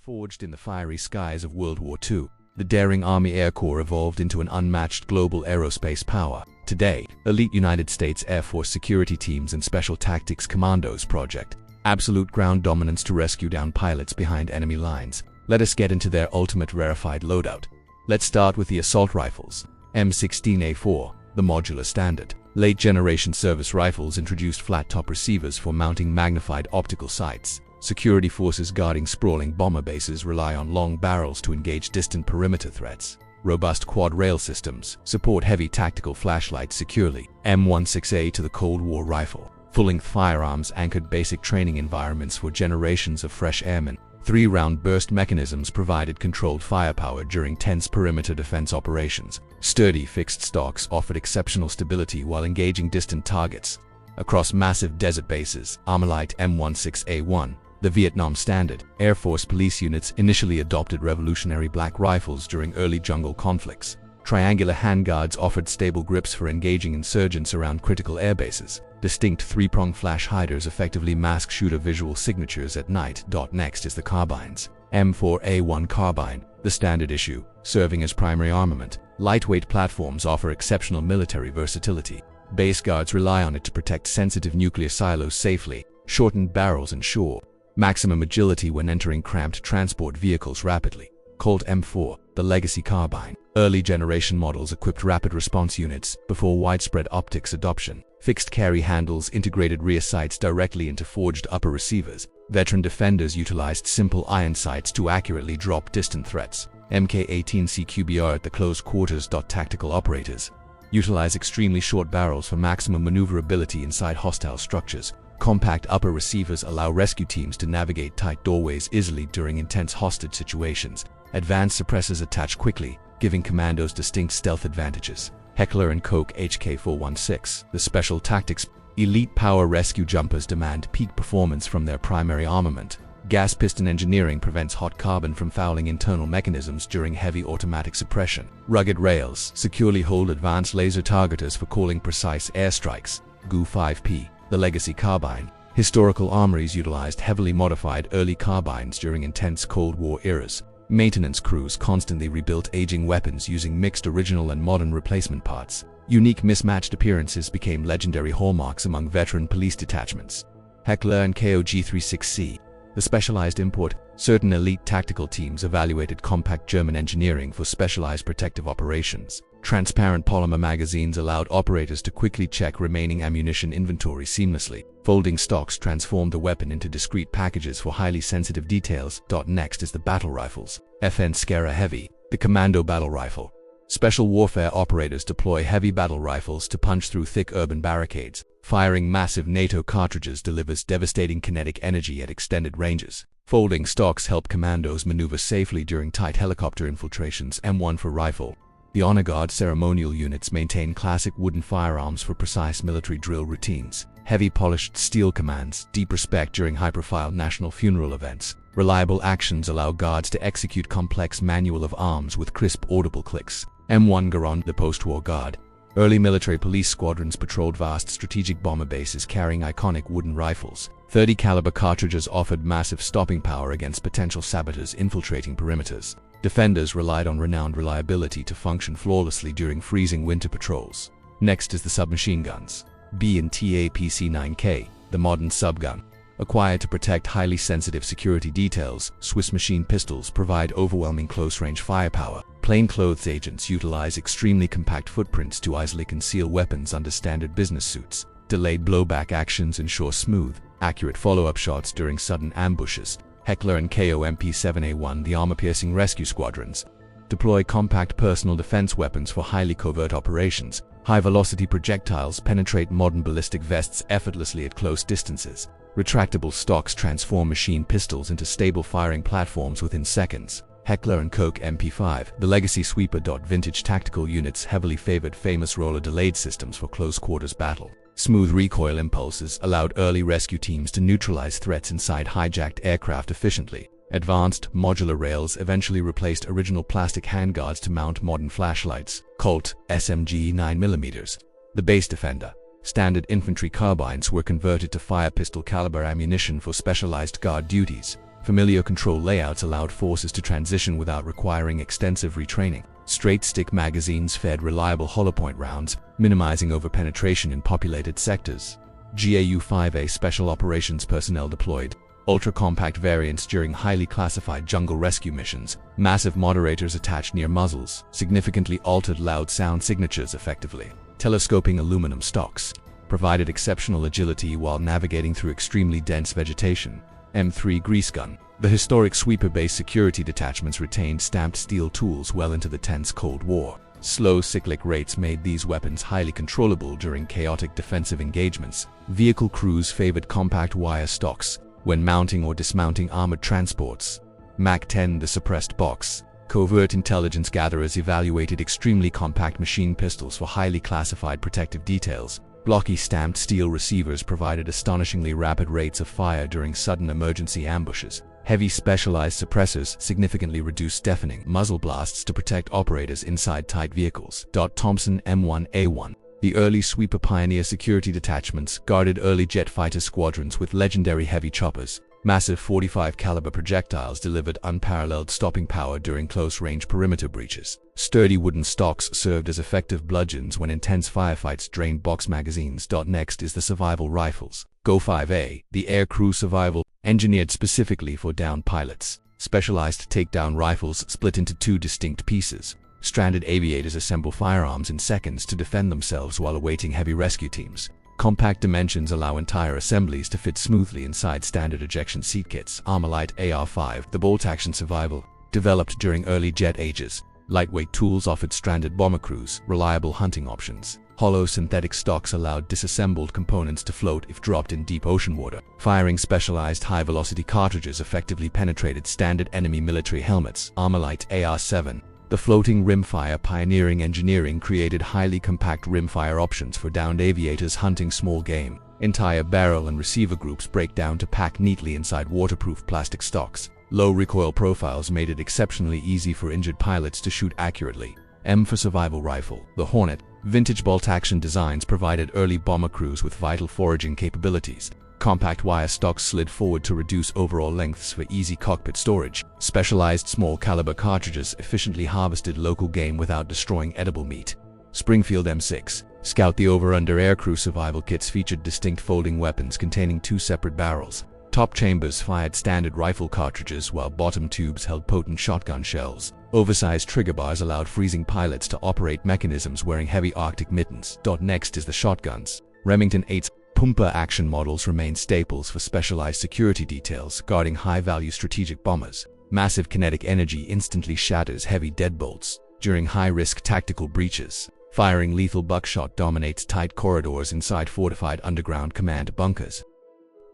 Forged in the fiery skies of World War II, the daring Army Air Corps evolved into an unmatched global aerospace power. Today, elite United States Air Force security teams and Special Tactics Commandos project absolute ground dominance to rescue down pilots behind enemy lines. Let us get into their ultimate rarefied loadout. Let's start with the assault rifles. M16A4, the modular standard. Late-generation service rifles introduced flat-top receivers for mounting magnified optical sights. Security forces guarding sprawling bomber bases rely on long barrels to engage distant perimeter threats. Robust quad-rail systems support heavy tactical flashlights securely. M16A to the Cold War rifle. Full-length firearms anchored basic training environments for generations of fresh airmen. 3-round burst mechanisms provided controlled firepower during tense perimeter defense operations. Sturdy fixed stocks offered exceptional stability while engaging distant targets. Across massive desert bases, Armalite M16A1, the Vietnam standard, Air Force police units initially adopted revolutionary black rifles during early jungle conflicts. Triangular handguards offered stable grips for engaging insurgents around critical airbases. Distinct 3-prong flash hiders effectively mask shooter visual signatures at night. Next is the carbines. M4A1 carbine, the standard issue, serving as primary armament. Lightweight platforms offer exceptional military versatility. Base guards rely on it to protect sensitive nuclear silos safely. Shortened barrels ensure maximum agility when entering cramped transport vehicles rapidly. Colt M4, the legacy carbine. Early generation models equipped rapid response units before widespread optics adoption. Fixed carry handles integrated rear sights directly into forged upper receivers. Veteran defenders utilized simple iron sights to accurately drop distant threats. Mk18 CQBR at the close quarters. Tactical operators utilize extremely short barrels for maximum maneuverability inside hostile structures. Compact upper receivers allow rescue teams to navigate tight doorways easily during intense hostage situations. Advanced suppressors attach quickly, giving commandos distinct stealth advantages. Heckler & Koch HK416, the Special Tactics. Elite power rescue jumpers demand peak performance from their primary armament. Gas piston engineering prevents hot carbon from fouling internal mechanisms during heavy automatic suppression. Rugged rails securely hold advanced laser targeters for calling precise airstrikes. GU-5P, the legacy carbine. Historical armories utilized heavily modified early carbines during intense Cold War eras. Maintenance crews constantly rebuilt aging weapons using mixed original and modern replacement parts. Unique mismatched appearances became legendary hallmarks among veteran police detachments. Heckler & Koch G36C, the specialized import. Certain elite tactical teams evaluated compact German engineering for specialized protective operations. Transparent polymer magazines allowed operators to quickly check remaining ammunition inventory seamlessly. Folding stocks transformed the weapon into discrete packages for highly sensitive details. Next is the battle rifles. FN Skara Heavy, the commando battle rifle. Special warfare operators deploy heavy battle rifles to punch through thick urban barricades. Firing massive NATO cartridges delivers devastating kinetic energy at extended ranges. Folding stocks help commandos maneuver safely during tight helicopter infiltrations. M1 for rifle. The Honor Guard ceremonial units maintain classic wooden firearms for precise military drill routines. Heavy polished steel commands, deep respect during high-profile national funeral events. Reliable actions allow guards to execute complex manual of arms with crisp audible clicks. M1 Garand, the post-war guard. Early military police squadrons patrolled vast strategic bomber bases carrying iconic wooden rifles. 30 caliber cartridges offered massive stopping power against potential saboteurs infiltrating perimeters. Defenders relied on renowned reliability to function flawlessly during freezing winter patrols. Next is the submachine guns. B&TA PC-9K, the modern subgun. Acquired to protect highly sensitive security details, Swiss machine pistols provide overwhelming close-range firepower. Plainclothes agents utilize extremely compact footprints to easily conceal weapons under standard business suits. Delayed blowback actions ensure smooth, accurate follow-up shots during sudden ambushes. Heckler & Koch MP7A1, the armor-piercing rescue squadrons. Deploy compact personal defense weapons for highly covert operations. High-velocity projectiles penetrate modern ballistic vests effortlessly at close distances. Retractable stocks transform machine pistols into stable firing platforms within seconds. Heckler & Koch MP5, the legacy sweeper. Vintage tactical units heavily favored famous roller delayed systems for close quarters battle. Smooth recoil impulses allowed early rescue teams to neutralize threats inside hijacked aircraft efficiently. Advanced modular rails eventually replaced original plastic handguards to mount modern flashlights. Colt SMG 9mm, the base defender. Standard infantry carbines were converted to fire pistol caliber ammunition for specialized guard duties. Familiar control layouts allowed forces to transition without requiring extensive retraining. Straight-stick magazines fed reliable hollow-point rounds, minimizing overpenetration in populated sectors. GAU-5A Special Operations personnel deployed. Ultra-compact variants during highly classified jungle rescue missions. Massive moderators attached near muzzles, significantly altered loud sound signatures effectively. Telescoping aluminum stocks provided exceptional agility while navigating through extremely dense vegetation. M3 Grease Gun. The historic sweeper-based security detachments retained stamped steel tools well into the tense Cold War. Slow cyclic rates made these weapons highly controllable during chaotic defensive engagements. Vehicle crews favored compact wire stocks when mounting or dismounting armored transports. MAC-10 The Suppressed Box. Covert intelligence gatherers evaluated extremely compact machine pistols for highly classified protective details. Blocky stamped steel receivers provided astonishingly rapid rates of fire during sudden emergency ambushes. Heavy specialized suppressors significantly reduced deafening muzzle blasts to protect operators inside tight vehicles. Thompson M1A1. The early sweeper pioneer security detachments guarded early jet fighter squadrons with legendary heavy choppers. Massive 45 caliber projectiles delivered unparalleled stopping power during close-range perimeter breaches. Sturdy wooden stocks served as effective bludgeons when intense firefights drained box magazines. Next is the survival rifles. GO-5A, the air crew survival, engineered specifically for downed pilots. Specialized takedown rifles split into two distinct pieces. Stranded aviators assemble firearms in seconds to defend themselves while awaiting heavy rescue teams. Compact dimensions allow entire assemblies to fit smoothly inside standard ejection seat kits. Armalite AR-5, the bolt-action survival, developed during early jet ages. Lightweight tools offered stranded bomber crews reliable hunting options. Hollow synthetic stocks allowed disassembled components to float if dropped in deep ocean water. Firing specialized high-velocity cartridges effectively penetrated standard enemy military helmets. Armalite AR-7. The floating rimfire pioneering engineering created highly compact rimfire options for downed aviators hunting small game. Entire barrel and receiver groups break down to pack neatly inside waterproof plastic stocks. Low recoil profiles made it exceptionally easy for injured pilots to shoot accurately. M for survival rifle. The Hornet. Vintage bolt-action designs provided early bomber crews with vital foraging capabilities. Compact wire stocks slid forward to reduce overall lengths for easy cockpit storage. Specialized small-caliber cartridges efficiently harvested local game without destroying edible meat. Springfield M6. Scout. The over-under aircrew survival kits featured distinct folding weapons containing two separate barrels. Top chambers fired standard rifle cartridges while bottom tubes held potent shotgun shells. Oversized trigger bars allowed freezing pilots to operate mechanisms wearing heavy Arctic mittens. Next is the shotguns. Remington 8's Pumper action models remain staples for specialized security details guarding high-value strategic bombers. Massive kinetic energy instantly shatters heavy deadbolts during high-risk tactical breaches. Firing lethal buckshot dominates tight corridors inside fortified underground command bunkers.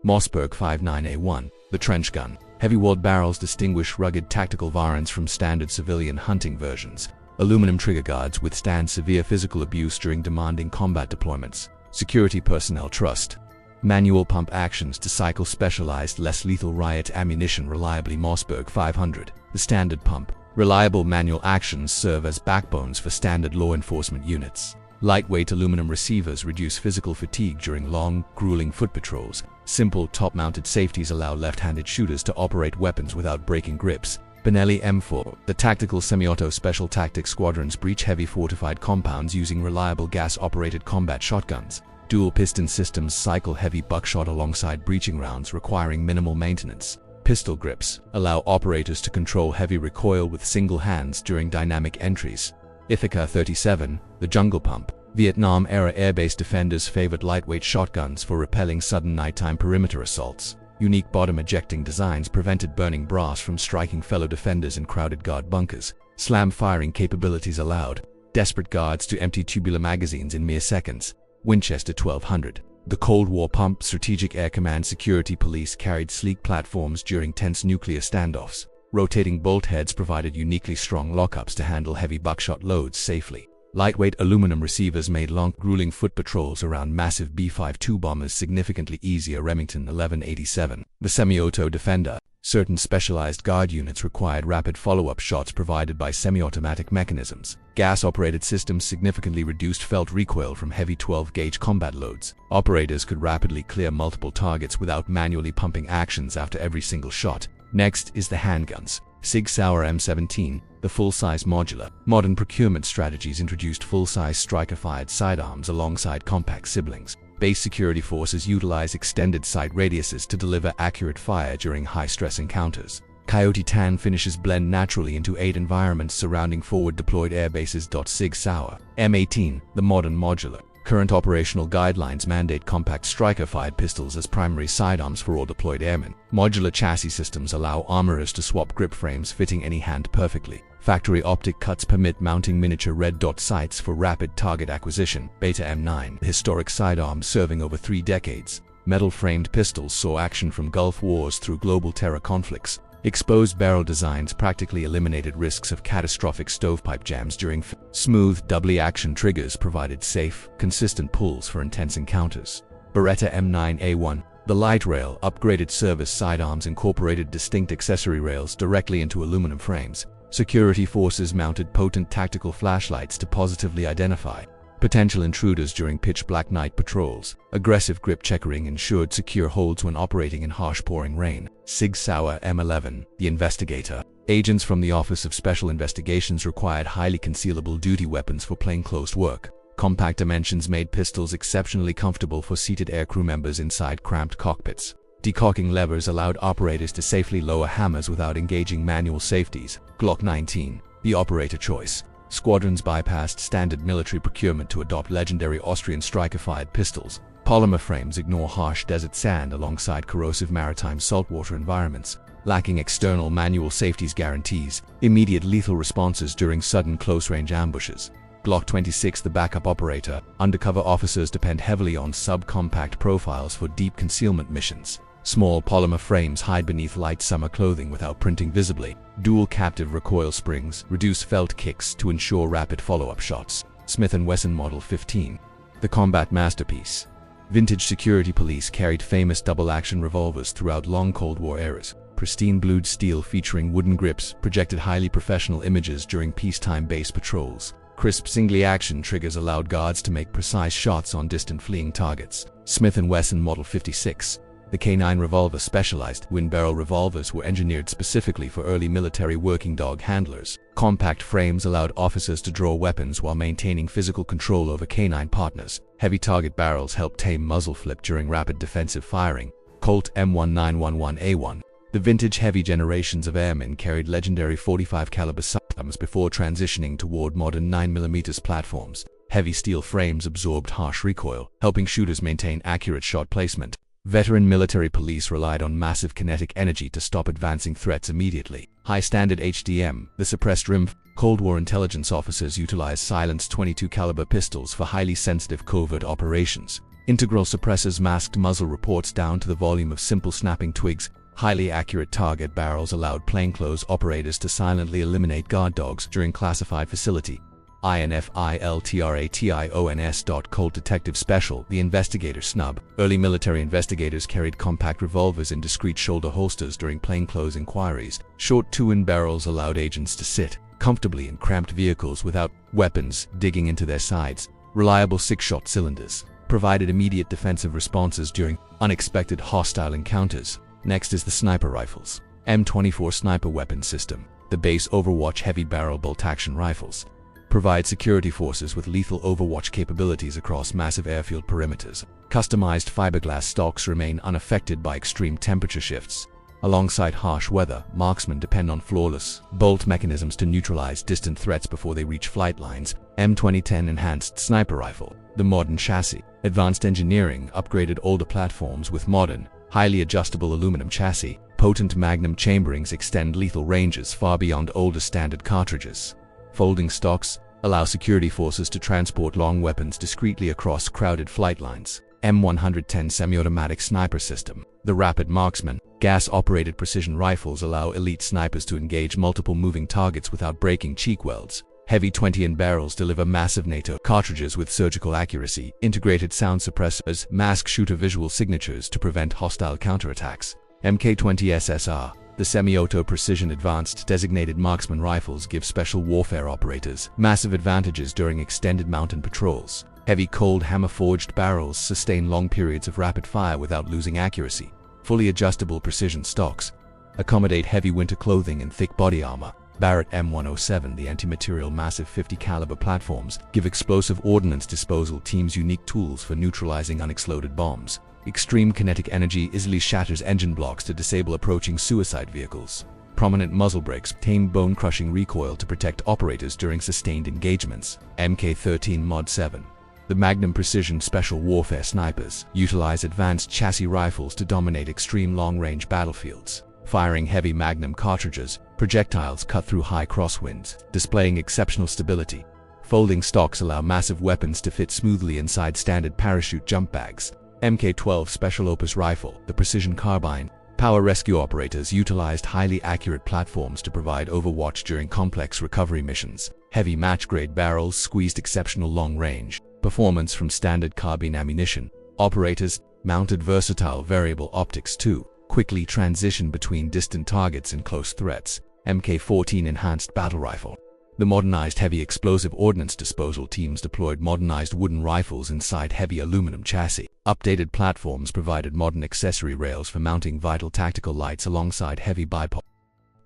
Mossberg 59A1. The trench gun. Heavy-walled barrels distinguish rugged tactical variants from standard civilian hunting versions. Aluminum trigger guards withstand severe physical abuse during demanding combat deployments. Security personnel trust. Manual pump actions to cycle specialized less lethal riot ammunition reliably. Mossberg 500. The standard pump. Reliable manual actions serve as backbones for standard law enforcement units. Lightweight aluminum receivers reduce physical fatigue during long, grueling foot patrols. Simple top-mounted safeties allow left-handed shooters to operate weapons without breaking grips. Benelli M4. The tactical semi-auto special tactics squadrons breach heavy fortified compounds using reliable gas-operated combat shotguns. Dual piston systems cycle heavy buckshot alongside breaching rounds requiring minimal maintenance. Pistol grips allow operators to control heavy recoil with single hands during dynamic entries. Ithaca 37. The jungle pump. Vietnam-era air-based defenders favored lightweight shotguns for repelling sudden nighttime perimeter assaults. Unique bottom-ejecting designs prevented burning brass from striking fellow defenders in crowded guard bunkers. Slam firing capabilities allowed desperate guards to empty tubular magazines in mere seconds. Winchester 1200. The Cold War pump. Strategic Air Command Security Police carried sleek platforms during tense nuclear standoffs. Rotating bolt heads provided uniquely strong lockups to handle heavy buckshot loads safely. Lightweight aluminum receivers made long, grueling foot patrols around massive B-52 bombers significantly easier. Remington 1187. The Semi-Auto Defender. Certain specialized guard units required rapid follow-up shots provided by semi-automatic mechanisms. Gas-operated systems significantly reduced felt recoil from heavy 12-gauge combat loads. Operators could rapidly clear multiple targets without manually pumping actions after every single shot. Next is the handguns. Sig Sauer M17, the full-size modular. Modern procurement strategies introduced full-size striker-fired sidearms alongside compact siblings. Base security forces utilize extended sight radiuses to deliver accurate fire during high-stress encounters. Coyote Tan finishes blend naturally into 8 environments surrounding forward-deployed airbases. Sig Sauer M18, the modern modular. Current operational guidelines mandate compact striker-fired pistols as primary sidearms for all deployed airmen. Modular chassis systems allow armorers to swap grip frames fitting any hand perfectly. Factory optic cuts permit mounting miniature red dot sights for rapid target acquisition. Beta M9, historic sidearms serving over 3 decades. Metal-framed pistols saw action from Gulf Wars through global terror conflicts. Exposed barrel designs practically eliminated risks of catastrophic stovepipe jams during smooth, doubly action triggers provided safe, consistent pulls for intense encounters. Beretta M9A1, the light rail, upgraded service sidearms incorporated distinct accessory rails directly into aluminum frames. Security forces mounted potent tactical flashlights to positively identify potential intruders during pitch-black night patrols. Aggressive grip checkering ensured secure holds when operating in harsh pouring rain. Sig Sauer M11, the investigator. Agents from the Office of Special Investigations required highly concealable duty weapons for plainclothes work. Compact dimensions made pistols exceptionally comfortable for seated aircrew members inside cramped cockpits. Decocking levers allowed operators to safely lower hammers without engaging manual safeties. Glock 19, the operator choice. Squadrons bypassed standard military procurement to adopt legendary Austrian striker-fired pistols. Polymer frames ignore harsh desert sand alongside corrosive maritime saltwater environments, lacking external manual safeties guarantees immediate lethal responses during sudden close-range ambushes. Glock 26, the backup operator. Undercover officers depend heavily on subcompact profiles for deep concealment missions. Small polymer frames hide beneath light summer clothing without printing visibly. Dual captive recoil springs reduce felt kicks to ensure rapid follow-up shots. Smith & Wesson Model 15, the combat masterpiece. Vintage security police carried famous double-action revolvers throughout long Cold War eras. Pristine blued steel featuring wooden grips projected highly professional images during peacetime base patrols. Crisp singly-action triggers allowed guards to make precise shots on distant fleeing targets. Smith & Wesson Model 56, the K9 revolver. Specialized twin-barrel revolvers were engineered specifically for early military working dog handlers. Compact frames allowed officers to draw weapons while maintaining physical control over K9 partners. Heavy target barrels helped tame muzzle flip during rapid defensive firing. Colt M1911A1, the vintage heavy generations of airmen carried legendary 45 caliber sidearms before transitioning toward modern 9mm platforms. Heavy steel frames absorbed harsh recoil, helping shooters maintain accurate shot placement. Veteran military police relied on massive kinetic energy to stop advancing threats immediately. High-standard HDM, the suppressed rim. Cold War intelligence officers utilized silenced 22 caliber pistols for highly sensitive covert operations. Integral suppressors masked muzzle reports down to the volume of simple snapping twigs. Highly accurate target barrels allowed plainclothes operators to silently eliminate guard dogs during classified facility. INFILTRATIONS. Colt Detective Special, the investigator snub. Early military investigators carried compact revolvers in discreet shoulder holsters during plainclothes inquiries. Short twin barrels allowed agents to sit comfortably in cramped vehicles without weapons digging into their sides. Reliable 6-shot cylinders provided immediate defensive responses during unexpected hostile encounters. Next is the sniper rifles. M24 sniper weapon system, the base Overwatch heavy barrel bolt-action rifles, provide security forces with lethal overwatch capabilities across massive airfield perimeters. Customized fiberglass stocks remain unaffected by extreme temperature shifts. Alongside harsh weather, marksmen depend on flawless bolt mechanisms to neutralize distant threats before they reach flight lines. M2010 enhanced sniper rifle, the modern chassis. Advanced engineering upgraded older platforms with modern, highly adjustable aluminum chassis. Potent magnum chamberings extend lethal ranges far beyond older standard cartridges. Folding stocks allow security forces to transport long weapons discreetly across crowded flight lines. M110 semi-automatic sniper system, the rapid marksman. Gas-operated precision rifles allow elite snipers to engage multiple moving targets without breaking cheek welds. Heavy 20-in barrels deliver massive NATO cartridges with surgical accuracy. Integrated sound suppressors mask shooter visual signatures to prevent hostile counterattacks. Mk20 SSR, the semi-auto precision advanced designated marksman rifles give special warfare operators massive advantages during extended mountain patrols. Heavy cold hammer-forged barrels sustain long periods of rapid fire without losing accuracy. Fully adjustable precision stocks accommodate heavy winter clothing and thick body armor. Barrett M107, the anti-material massive 50 caliber platforms, give explosive ordnance disposal teams unique tools for neutralizing unexploded bombs. Extreme kinetic energy easily shatters engine blocks to disable approaching suicide vehicles. Prominent muzzle brakes obtain bone-crushing recoil to protect operators during sustained engagements. Mk13 Mod 7. The Magnum Precision Special Warfare Snipers utilize advanced chassis rifles to dominate extreme long-range battlefields. Firing heavy Magnum cartridges, projectiles cut through high crosswinds, displaying exceptional stability. Folding stocks allow massive weapons to fit smoothly inside standard parachute jump bags. Mk12 Special Opus Rifle, the precision carbine. Power rescue operators utilized highly accurate platforms to provide overwatch during complex recovery missions. Heavy match-grade barrels squeezed exceptional long range. Performance from standard carbine ammunition. Operators mounted versatile variable optics to quickly transition between distant targets and close threats. Mk14 Enhanced Battle Rifle. The modernized heavy explosive ordnance disposal teams deployed modernized wooden rifles inside heavy aluminum chassis. Updated platforms provided modern accessory rails for mounting vital tactical lights alongside heavy bipod.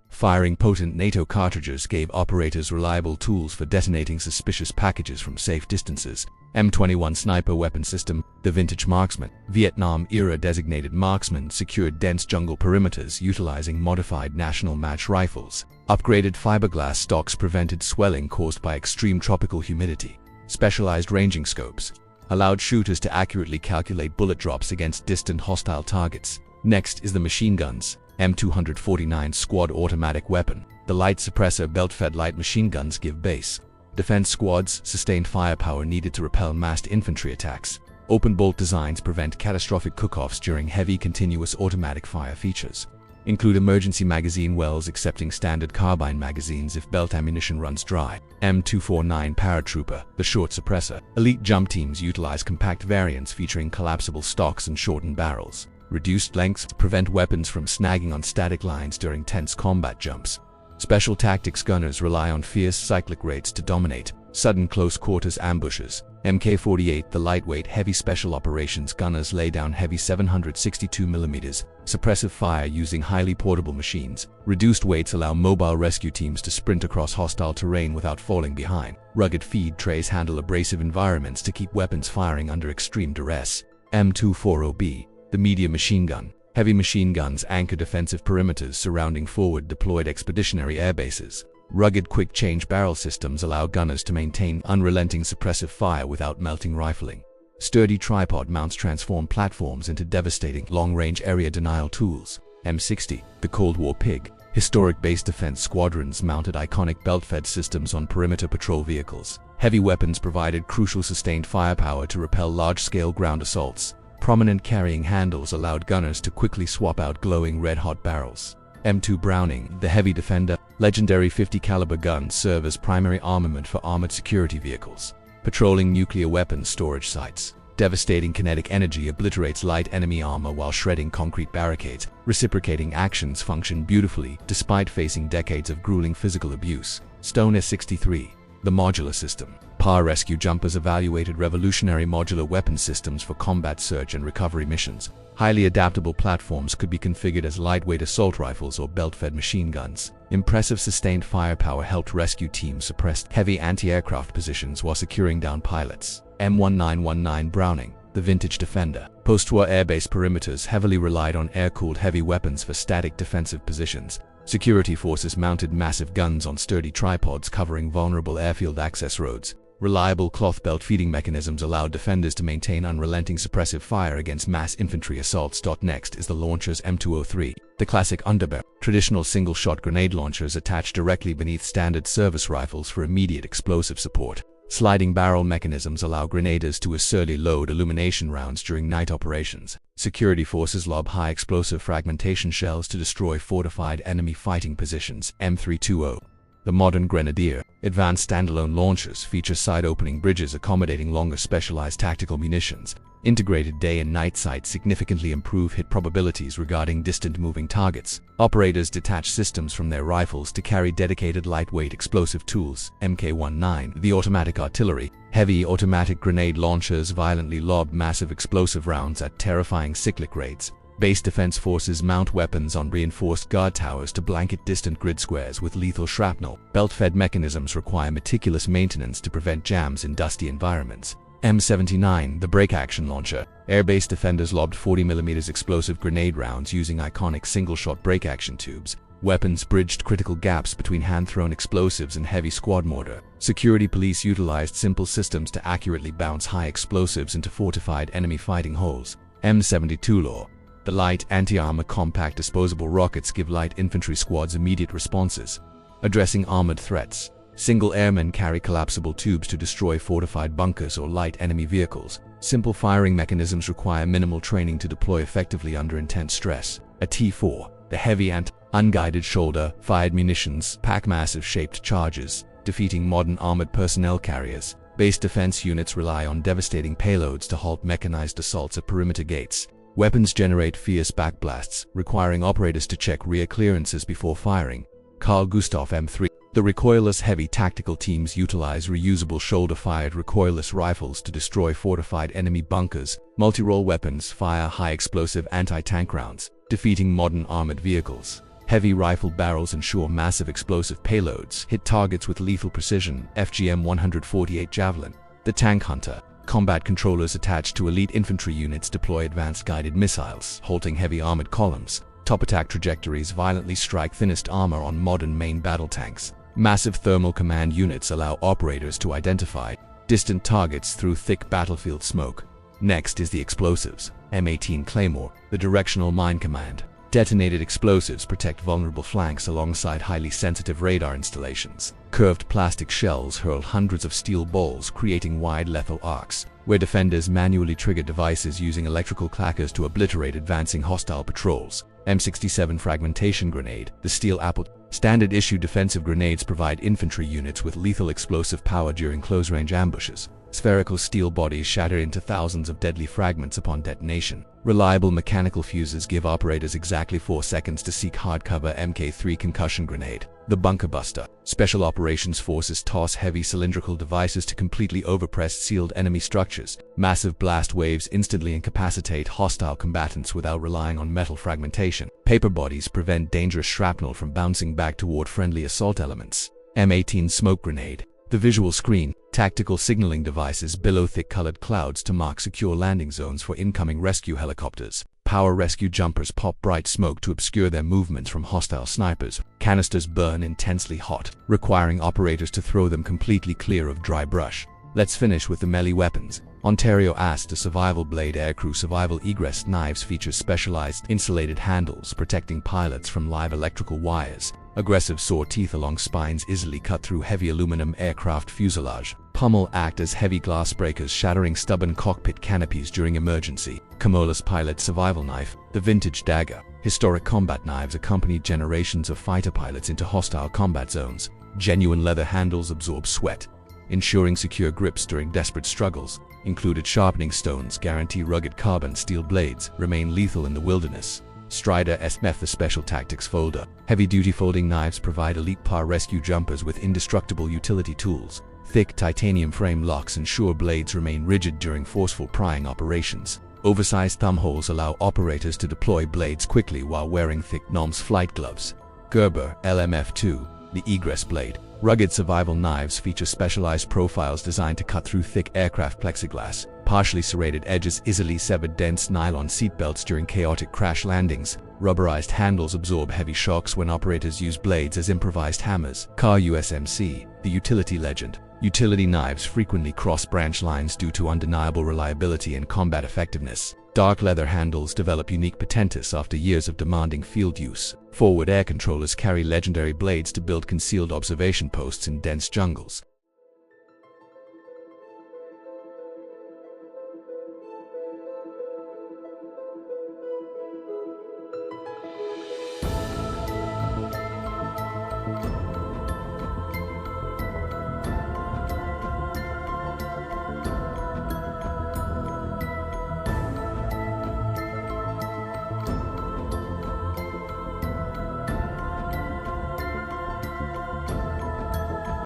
Firing potent NATO cartridges gave operators reliable tools for detonating suspicious packages from safe distances. M21 Sniper Weapon System. The vintage marksman, Vietnam-era designated marksman, secured dense jungle perimeters utilizing modified national match rifles. Upgraded fiberglass stocks prevented swelling caused by extreme tropical humidity. Specialized ranging scopes allowed shooters to accurately calculate bullet drops against distant hostile targets. Next is the machine guns. M249 Squad Automatic Weapon. The light suppressor belt-fed light machine guns give base defense squads sustained firepower needed to repel massed infantry attacks. Open bolt designs prevent catastrophic cook-offs during heavy continuous automatic fire features. Include emergency magazine wells accepting standard carbine magazines if belt ammunition runs dry. M249 Paratrooper, the short suppressor. Elite jump teams utilize compact variants featuring collapsible stocks and shortened barrels. Reduced lengths prevent weapons from snagging on static lines during tense combat jumps. Special tactics gunners rely on fierce cyclic rates to dominate sudden close-quarters ambushes. Mk48 The lightweight heavy special operations gunners lay down heavy 762mm suppressive fire using highly portable machines. Reduced weights allow mobile rescue teams to sprint across hostile terrain without falling behind. Rugged feed trays handle abrasive environments to keep weapons firing under extreme duress. M240B The medium machine gun. Heavy machine guns anchor defensive perimeters surrounding forward-deployed expeditionary airbases. Rugged quick-change barrel systems allow gunners to maintain unrelenting suppressive fire without melting rifling. Sturdy tripod mounts transform platforms into devastating long-range area denial tools. M60 The Cold War Pig. Historic base defense squadrons mounted iconic belt-fed systems on perimeter patrol vehicles. Heavy weapons provided crucial sustained firepower to repel large-scale ground assaults. Prominent carrying handles allowed gunners to quickly swap out glowing red-hot barrels. M2 Browning The Heavy Defender. Legendary 50 caliber guns serve as primary armament for armored security vehicles. Patrolling nuclear weapons storage sites. Devastating kinetic energy obliterates light enemy armor while shredding concrete barricades. Reciprocating actions function beautifully despite facing decades of grueling physical abuse. Stone S63 The Modular System. Pararescue jumpers evaluated revolutionary modular weapon systems for combat search and recovery missions. Highly adaptable platforms could be configured as lightweight assault rifles or belt-fed machine guns. Impressive sustained firepower helped rescue teams suppress heavy anti-aircraft positions while securing down pilots. M1919 Browning The Vintage Defender. Post-war airbase perimeters heavily relied on air-cooled heavy weapons for static defensive positions. Security forces mounted massive guns on sturdy tripods covering vulnerable airfield access roads. Reliable cloth belt feeding mechanisms allowed defenders to maintain unrelenting suppressive fire against mass infantry assaults. Next is the launcher's M203, the classic underbarrel. Traditional single-shot grenade launchers attached directly beneath standard service rifles for immediate explosive support. Sliding barrel mechanisms allow grenadiers to assertly load illumination rounds during night operations. Security forces lob high explosive fragmentation shells to destroy fortified enemy fighting positions. M320 The Modern Grenadier. Advanced standalone launchers feature side-opening bridges accommodating longer specialized tactical munitions. Integrated day and night sights significantly improve hit probabilities regarding distant moving targets. Operators detach systems from their rifles to carry dedicated lightweight explosive tools. Mk19 The Automatic Artillery. Heavy automatic grenade launchers violently lob massive explosive rounds at terrifying cyclic rates. Base defense forces mount weapons on reinforced guard towers to blanket distant grid squares with lethal shrapnel. Belt-fed mechanisms require meticulous maintenance to prevent jams in dusty environments. M79, the break-action launcher. Air-base defenders lobbed 40mm explosive grenade rounds using iconic single-shot break-action tubes. Weapons bridged critical gaps between hand-thrown explosives and heavy squad mortar. Security police utilized simple systems to accurately bounce high explosives into fortified enemy fighting holes. M72 Law. The light, anti-armor compact disposable rockets give light infantry squads immediate responses. Addressing armored threats. Single airmen carry collapsible tubes to destroy fortified bunkers or light enemy vehicles. Simple firing mechanisms require minimal training to deploy effectively under intense stress. A T4. The heavy and unguided shoulder-fired munitions pack massive-shaped charges, defeating modern armored personnel carriers. Base defense units rely on devastating payloads to halt mechanized assaults at perimeter gates. Weapons generate fierce backblasts, requiring operators to check rear clearances before firing. Carl Gustav M3. The recoilless heavy tactical teams utilize reusable shoulder-fired recoilless rifles to destroy fortified enemy bunkers. Multi-role weapons fire high-explosive anti-tank rounds, defeating modern armored vehicles. Heavy rifle barrels ensure massive explosive payloads hit targets with lethal precision. FGM 148 Javelin. The Tank Hunter. Combat controllers attached to elite infantry units deploy advanced guided missiles, halting heavy armored columns. Top attack trajectories violently strike thinnest armor on modern main battle tanks. Massive thermal command units allow operators to identify distant targets through thick battlefield smoke. Next is the explosives. M18 Claymore, the directional mine command. Detonated explosives protect vulnerable flanks alongside highly sensitive radar installations. Curved plastic shells hurl hundreds of steel balls, creating wide lethal arcs, where defenders manually trigger devices using electrical clackers to obliterate advancing hostile patrols. M67 Fragmentation Grenade, the Steel Apple. Standard-issue defensive grenades provide infantry units with lethal explosive power during close-range ambushes. Spherical steel bodies shatter into thousands of deadly fragments upon detonation. Reliable mechanical fuses give operators exactly 4 seconds to seek hardcover. Mk3 Concussion Grenade. The Bunker Buster. Special operations forces toss heavy cylindrical devices to completely overpress sealed enemy structures. Massive blast waves instantly incapacitate hostile combatants without relying on metal fragmentation. Paper bodies prevent dangerous shrapnel from bouncing back toward friendly assault elements. M18 Smoke Grenade. The visual screen. Tactical signaling devices billow thick colored clouds to mark secure landing zones for incoming rescue helicopters. Power rescue jumpers pop bright smoke to obscure their movements from hostile snipers. Canisters burn intensely hot, requiring operators to throw them completely clear of dry brush. Let's finish with the melee weapons. Ontario AST, the Survival Blade Aircrew Survival Egress Knives features specialized insulated handles protecting pilots from live electrical wires. Aggressive saw teeth along spines easily cut through heavy aluminum aircraft fuselage. Pommel act as heavy glass breakers, shattering stubborn cockpit canopies during emergency. Camola's Pilot Survival Knife, the Vintage Dagger. Historic combat knives accompanied generations of fighter pilots into hostile combat zones. Genuine leather handles absorb sweat, ensuring secure grips during desperate struggles. Included sharpening stones guarantee rugged carbon steel blades remain lethal in the wilderness. Strider SMF, the Special Tactics Folder. Heavy-duty folding knives provide elite rescue jumpers with indestructible utility tools. Thick titanium frame locks ensure blades remain rigid during forceful prying operations. Oversized thumb holes allow operators to deploy blades quickly while wearing thick NOMS flight gloves. Gerber LMF2, the Egress Blade. Rugged survival knives feature specialized profiles designed to cut through thick aircraft plexiglass. Partially serrated edges easily sever dense nylon seatbelts during chaotic crash landings. Rubberized handles absorb heavy shocks when operators use blades as improvised hammers. Car USMC, the Utility Legend. Utility knives frequently cross branch lines due to undeniable reliability and combat effectiveness. Dark leather handles develop unique potential after years of demanding field use. Forward air controllers carry legendary blades to build concealed observation posts in dense jungles.